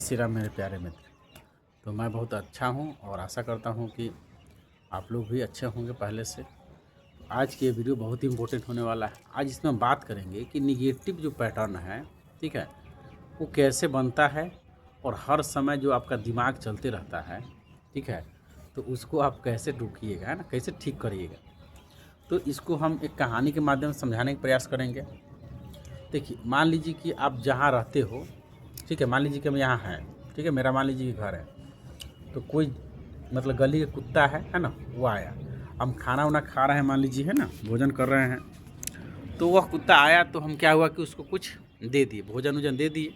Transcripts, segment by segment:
श्री राम मेरे प्यारे मित्र। तो मैं बहुत अच्छा हूं और आशा करता हूं कि आप लोग भी अच्छे होंगे पहले से। आज की ये वीडियो बहुत ही इम्पोर्टेंट होने वाला है। आज इसमें हम बात करेंगे कि निगेटिव जो पैटर्न है, ठीक है, वो कैसे बनता है और हर समय जो आपका दिमाग चलते रहता है, ठीक है, तो उसको आप कैसे रोकिएगा, है ना, कैसे ठीक करिएगा। तो इसको हम एक कहानी के माध्यम से समझाने का प्रयास करेंगे। देखिए, मान लीजिए कि आप जहाँ रहते हो, ठीक है, मान लीजिए कि हम यहाँ हैं, ठीक है, मेरा मान लीजिए कि घर है, तो कोई मतलब गली का कुत्ता है ना, वो आया। हम खाना वाना खा रहे हैं, मान लीजिए, है ना, भोजन कर रहे हैं, तो वह कुत्ता आया, तो हम क्या हुआ कि उसको कुछ दे दिए, भोजन वोजन दे दिए,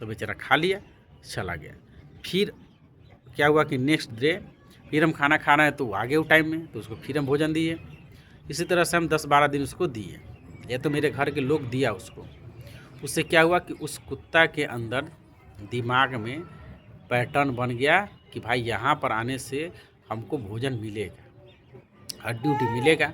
तो बेचारा खा लिया, चला गया। फिर क्या हुआ कि नेक्स्ट डे फिर हम खाना खा रहे हैं, तो आ गए वो टाइम में, तो उसको फिर हम भोजन दिए। इसी तरह से हम 10-12 दिन उसको दिए, या तो मेरे घर के लोग दिया उसको। उससे क्या हुआ कि उस कुत्ता के अंदर दिमाग में पैटर्न बन गया कि भाई यहाँ पर आने से हमको भोजन मिलेगा, हड्डी उड्डी मिलेगा।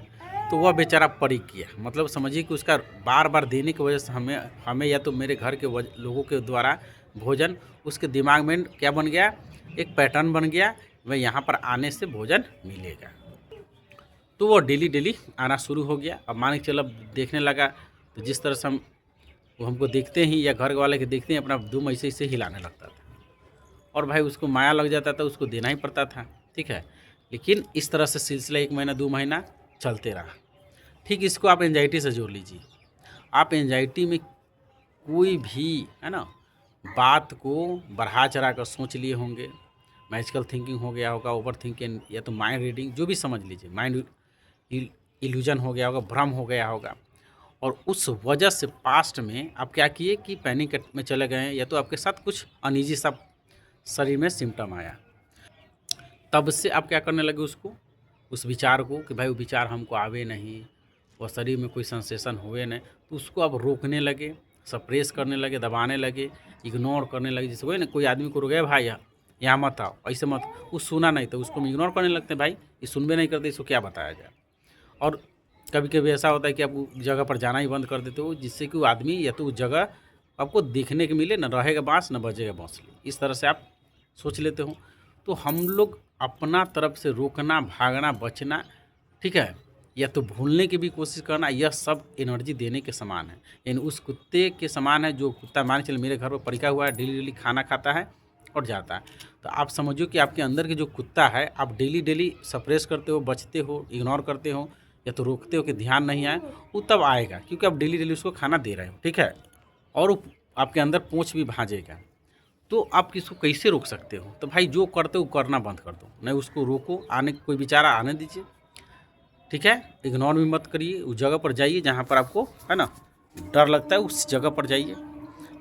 तो वह बेचारा परिक किया, मतलब समझिए कि उसका बार बार देने की वजह से हमें या तो मेरे घर के लोगों के द्वारा भोजन, उसके दिमाग में क्या बन गया, एक पैटर्न बन गया, वह यहाँ पर आने से भोजन मिलेगा। तो वो डेली डेली आना शुरू हो गया। अब मान के चलो देखने लगा, तो जिस तरह से वो हमको देखते ही या घर वाले के देखते ही अपना दुम ऐसे ऐसे हिलाने लगता था, और भाई उसको माया लग जाता था, उसको देना ही पड़ता था, ठीक है। लेकिन इस तरह से सिलसिला 1 महीना 2 महीना चलते रहा। ठीक इसको आप एंजाइटी से जोड़ लीजिए। आप एंजाइटी में कोई भी, है ना, बात को बढ़ा चढ़ा कर सोच लिए होंगे, मैजिकल थिंकिंग हो गया होगा, ओवर थिंकिंग, या तो माइंड रीडिंग, जो भी समझ लीजिए, माइंड इल्यूजन हो गया होगा, भ्रम हो गया होगा। और उस वजह से पास्ट में आप क्या किए कि पैनिक में चले गए, या तो आपके साथ कुछ अनईजी सा शरीर में सिम्टम आया। तब से आप क्या करने लगे, उसको, उस विचार को, कि भाई वो विचार हमको आवे नहीं, और शरीर में कोई सेंसेशन हुए नहीं, तो उसको आप रोकने लगे, सप्रेस करने लगे, दबाने लगे, इग्नोर करने लगे। जैसे वही ना, कोई आदमी को रोके, भाई यहाँ मत आओ, ऐसे मत, वो सुना नहीं तो उसको हम इग्नोर करने लगते हैं, भाई ये सुनबे नहीं करते, इसको क्या बताया जाए। और कभी कभी ऐसा होता है कि आप उस जगह पर जाना ही बंद कर देते हो, जिससे कि वो आदमी या तो उस जगह आपको देखने के मिले, न रहेगा बाँस न बजेगा बाँसुरी, इस तरह से आप सोच लेते हो। तो हम लोग अपना तरफ से रोकना, भागना, बचना, ठीक है, या तो भूलने की भी कोशिश करना, यह सब एनर्जी देने के समान है। यानी उस कुत्ते के समान है, जो कुत्ता मान के चलिए मेरे घर पर परिका हुआ है, डेली डेली खाना खाता है और जाता है। तो आप समझो कि आपके अंदर के जो कुत्ता है, आप डेली डेली सप्रेस करते हो, बचते हो, इग्नोर करते हो, या तो रोकते हो कि ध्यान नहीं आए, वो तब आएगा, क्योंकि आप डेली डेली उसको खाना दे रहे हो, ठीक है, और वो आपके अंदर पूँछ भी भाजेगा। तो आप किसको कैसे रोक सकते हो? तो भाई जो करते हो करना बंद कर दो, नहीं उसको रोको, आने कोई बेचारा आने दीजिए, ठीक है, इग्नोर भी मत करिए, उस जगह पर जाइए जहाँ पर आपको, है ना, डर लगता है, उस जगह पर जाइए,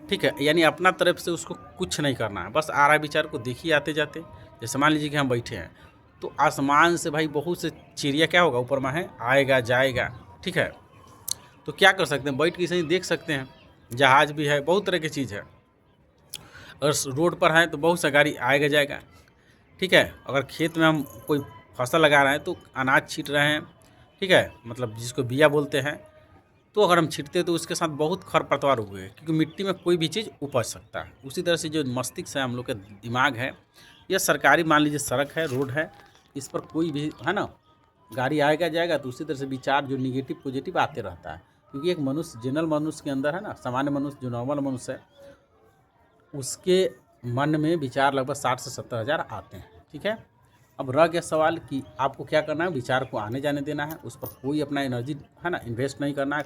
ठीक है। यानी अपना तरफ से उसको कुछ नहीं करना है, बस आ रहा है विचार को देखिए आते जाते। जैसे मान लीजिए कि हम बैठे हैं, तो आसमान से भाई बहुत से चिड़िया क्या होगा, ऊपर में है, आएगा जाएगा, ठीक है। तो क्या कर सकते हैं, बैठ के सही देख सकते हैं, जहाज भी है, बहुत तरह की चीज़ है। अगर रोड पर है तो बहुत सा गाड़ी आएगा जाएगा, ठीक है। अगर खेत में हम कोई फसल लगा रहे हैं, तो अनाज छींट रहे हैं, ठीक है, मतलब जिसको बिया बोलते हैं, तो अगर हम छींटते हैं तो उसके साथ बहुत खरपतवार उगे, क्योंकि मिट्टी में कोई भी चीज़ उपज सकता है। उसी तरह से जो मस्तिष्क है, हम लोग का दिमाग है, यह सरकारी मान लीजिए सड़क है, रोड है, इस पर कोई भी, है ना, गाड़ी आएगा जाएगा, तो उसी तरह से विचार जो निगेटिव पॉजिटिव आते रहता है। क्योंकि एक मनुष्य, जनरल मनुष्य के अंदर, है ना, सामान्य मनुष्य जो नॉर्मल मनुष्य है, उसके मन में विचार लगभग 60 से 70 हज़ार आते हैं, ठीक है। अब रह गया सवाल कि आपको क्या करना है, विचार को आने जाने देना है, उस पर कोई अपना एनर्जी, है ना, इन्वेस्ट नहीं करना है,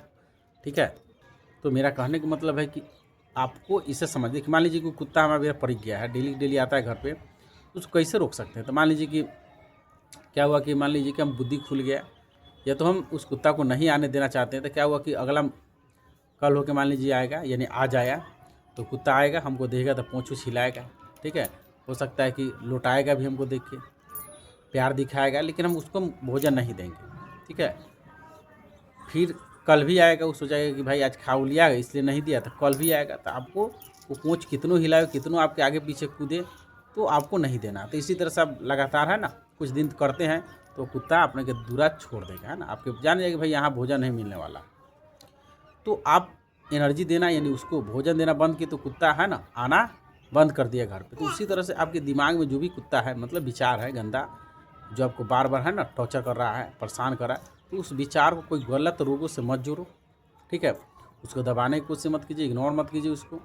ठीक है। तो मेरा कहने का मतलब है कि आपको इसे समझिए कि मान लीजिए कि कुत्ता हमारा मेरा पड़ गया है, डेली डेली आता है घर पे, तो उसको कैसे रोक सकते हैं। तो मान लीजिए कि क्या हुआ कि मान लीजिए कि हम बुद्धि खुल गया, या तो हम उस कुत्ता को नहीं आने देना चाहते हैं, तो क्या हुआ कि अगला कल होके मान लीजिए आएगा, यानी आज आया, तो कुत्ता आएगा, हमको देखेगा तो पूँछ वूछ हिलाएगा, ठीक है। हो सकता है कि लौटाएगा भी हमको देख के, प्यार दिखाएगा, लेकिन हम उसको भोजन नहीं देंगे, ठीक है। फिर कल भी आएगा, वो सोचेगा कि भाई आज खा लिया इसलिए नहीं दिया, तो कल भी आएगा, तो आपको वो पूँछ कितनों हिलाए, कितनों आपके आगे पीछे कूदे, तो आपको नहीं देना। तो इसी तरह से आप लगातार, है ना, कुछ दिन करते हैं, तो कुत्ता अपने के दूरा छोड़ देगा, है ना, आपके जान जाएगा भाई यहाँ भोजन नहीं मिलने वाला। तो आप एनर्जी देना, यानी उसको भोजन देना बंद किए, तो कुत्ता, है ना, आना बंद कर दिया घर पे। तो उसी तरह से आपके दिमाग में जो भी कुत्ता है, मतलब विचार है गंदा, जो आपको बार बार है ना टॉर्चर कर रहा है, परेशान कर रहा है, तो उस विचार को कोई गलत रोगों से मत जोड़ो, ठीक है। उसको दबाने की कोशिश मत कीजिए, इग्नोर मत कीजिए उसको।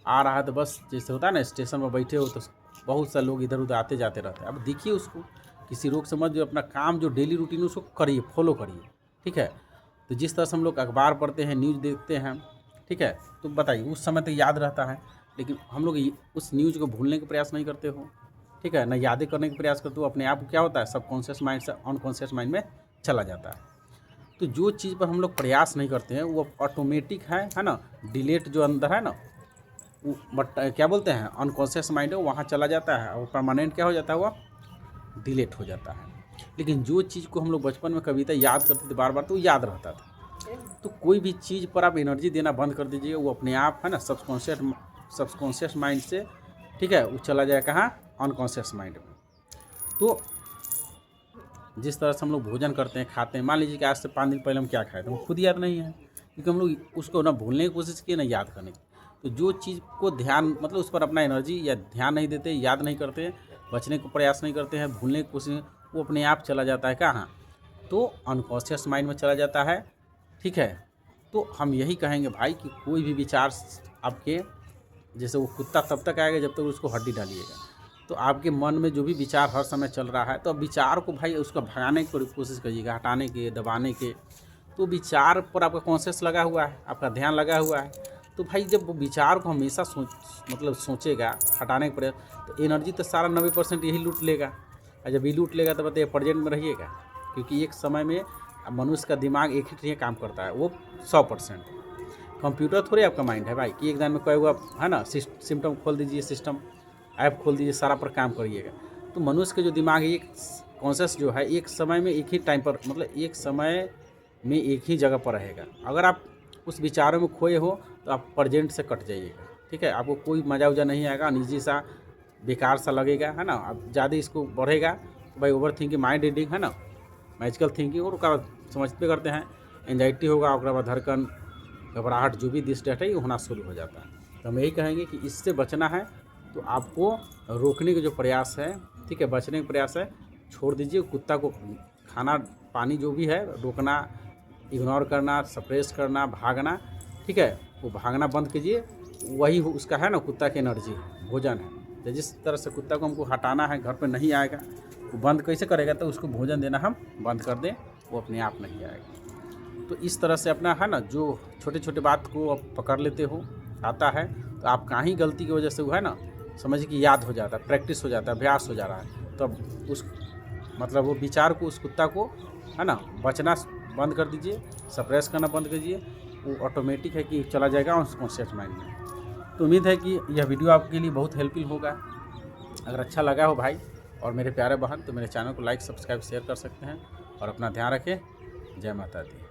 आ रहा है तो बस जैसे होता है ना स्टेशन में बैठे हो तो बहुत सारे लोग इधर उधर आते जाते रहते हैं, अब देखिए उसको, किसी रोग से मत जो, अपना काम जो डेली रूटीन उसको करिए, फॉलो करिए, ठीक है। तो जिस तरह से हम लोग अखबार पढ़ते हैं, न्यूज़ देखते हैं, ठीक है, तो बताइए उस समय तो याद रहता है, लेकिन हम लोग उस न्यूज़ को भूलने का प्रयास नहीं करते हो, ठीक है, ना यादें करने का प्रयास करते हो। अपने आप को क्या होता है, सबकॉन्शियस माइंड से अनकॉन्शियस माइंड में चला जाता है। तो जो चीज़ पर हम लोग प्रयास नहीं करते हैं वो ऑटोमेटिक है ना, डिलेट जो अंदर है ना, वो बट क्या बोलते हैं अनकॉन्शियस माइंड है, वहाँ चला जाता है और परमानेंट क्या हो जाता है, वो डिलीट हो जाता है। लेकिन जो चीज़ को हम लोग बचपन में कविता याद करते थे बार बार, तो वो याद रहता था। तो कोई भी चीज़ पर आप एनर्जी देना बंद कर दीजिए, वो अपने आप है ना सबकॉन्शियस माइंड से, ठीक है, वो चला जाए कहाँ, अनकॉन्शियस माइंड में। तो जिस तरह से हम लोग भोजन करते हैं, खाते हैं, मान लीजिए कि आज से 5 दिन पहले हम क्या खाए थे, हमको खुद याद नहीं है, क्योंकि हम लोग उसको ना भूलने की कोशिश किए, ना याद करने की। तो जो चीज़ को ध्यान, मतलब उस पर अपना एनर्जी या ध्यान नहीं देते, याद नहीं करते, बचने को प्रयास नहीं करते हैं, भूलने की कोशिश, वो अपने आप चला जाता है कहाँ, तो अनकॉन्शियस माइंड में चला जाता है, ठीक है। तो हम यही कहेंगे भाई कि कोई भी विचार आपके, जैसे वो कुत्ता तब तक आएगा जब तक उसको हड्डी डालिएगा। तो आपके मन में जो भी विचार हर समय चल रहा है, तो अब विचार को भाई उसका भगाने की कोशिश करिएगा, हटाने के, दबाने के। तो विचार पर आपका कॉन्शियस लगा हुआ है, आपका ध्यान लगा हुआ है, तो भाई जब वो विचार को हमेशा सोचेगा हटाने के प्रयास, तो एनर्जी तो सारा 90% यही लूट लेगा। और जब ये लूट लेगा तो बताइए प्रेजेंट में रहिएगा, क्योंकि एक समय में मनुष्य का दिमाग एक ही काम करता है, वो 100%। कंप्यूटर थोड़े आपका माइंड है भाई कि एक दिन में कोई हुआ है ना, सिस्टम खोल दीजिए, सिस्टम ऐप खोल दीजिए, सारा पर काम करिएगा। तो मनुष्य के जो दिमाग है, एक कॉन्शियस जो है, एक समय में एक ही टाइम पर, मतलब एक समय में एक ही जगह पर रहेगा। अगर आप उस विचारों में खोए हो तो आप प्रेजेंट से कट जाइएगा, ठीक है। आपको कोई मज़ा उजा नहीं आएगा, निजी सा बेकार सा लगेगा, है ना। अब ज़्यादा इसको बढ़ेगा तो भाई ओवर थिंकिंग, माइंड रीडिंग, है ना, मैजिकल थिंकिंग, और उसका समझते करते हैं एंजाइटी होगा, उसके बाद धड़कन, घबराहट, जो भी दिस डेट है ये होना शुरू हो जाता है। तो हम यही कहेंगे कि इससे बचना है तो आपको रोकने के जो प्रयास है, ठीक है, बचने का प्रयास है, छोड़ दीजिए। कुत्ता को खाना पानी जो भी है रोकना, इग्नोर करना, सप्रेस करना, भागना, ठीक है, वो भागना बंद कीजिए। वही उसका है ना, कुत्ता की एनर्जी भोजन है। तो जिस तरह से कुत्ता को हमको हटाना है, घर पे नहीं आएगा, वो बंद कैसे करेगा, तो उसको भोजन देना हम बंद कर दें, वो अपने आप नहीं आएगा। तो इस तरह से अपना है ना, जो छोटे छोटे बात को आप पकड़ लेते हो, आता है, तो आप कहीं गलती की वजह से वो है ना, समझिए कि याद हो जाता है, प्रैक्टिस हो जाता है, अभ्यास हो जा रहा है। तो अब उस मतलब वो विचार को, उस कुत्ता को है ना, बचना बंद कर दीजिए, सप्रेस करना बंद कीजिए, वो ऑटोमेटिक है कि चला जाएगा अनकॉन्शियस माइंड में। तो उम्मीद है कि यह वीडियो आपके लिए बहुत हेल्पफुल होगा। अगर अच्छा लगा हो भाई और मेरे प्यारे बहन, तो मेरे चैनल को लाइक, सब्सक्राइब, शेयर कर सकते हैं, और अपना ध्यान रखें। जय माता दी।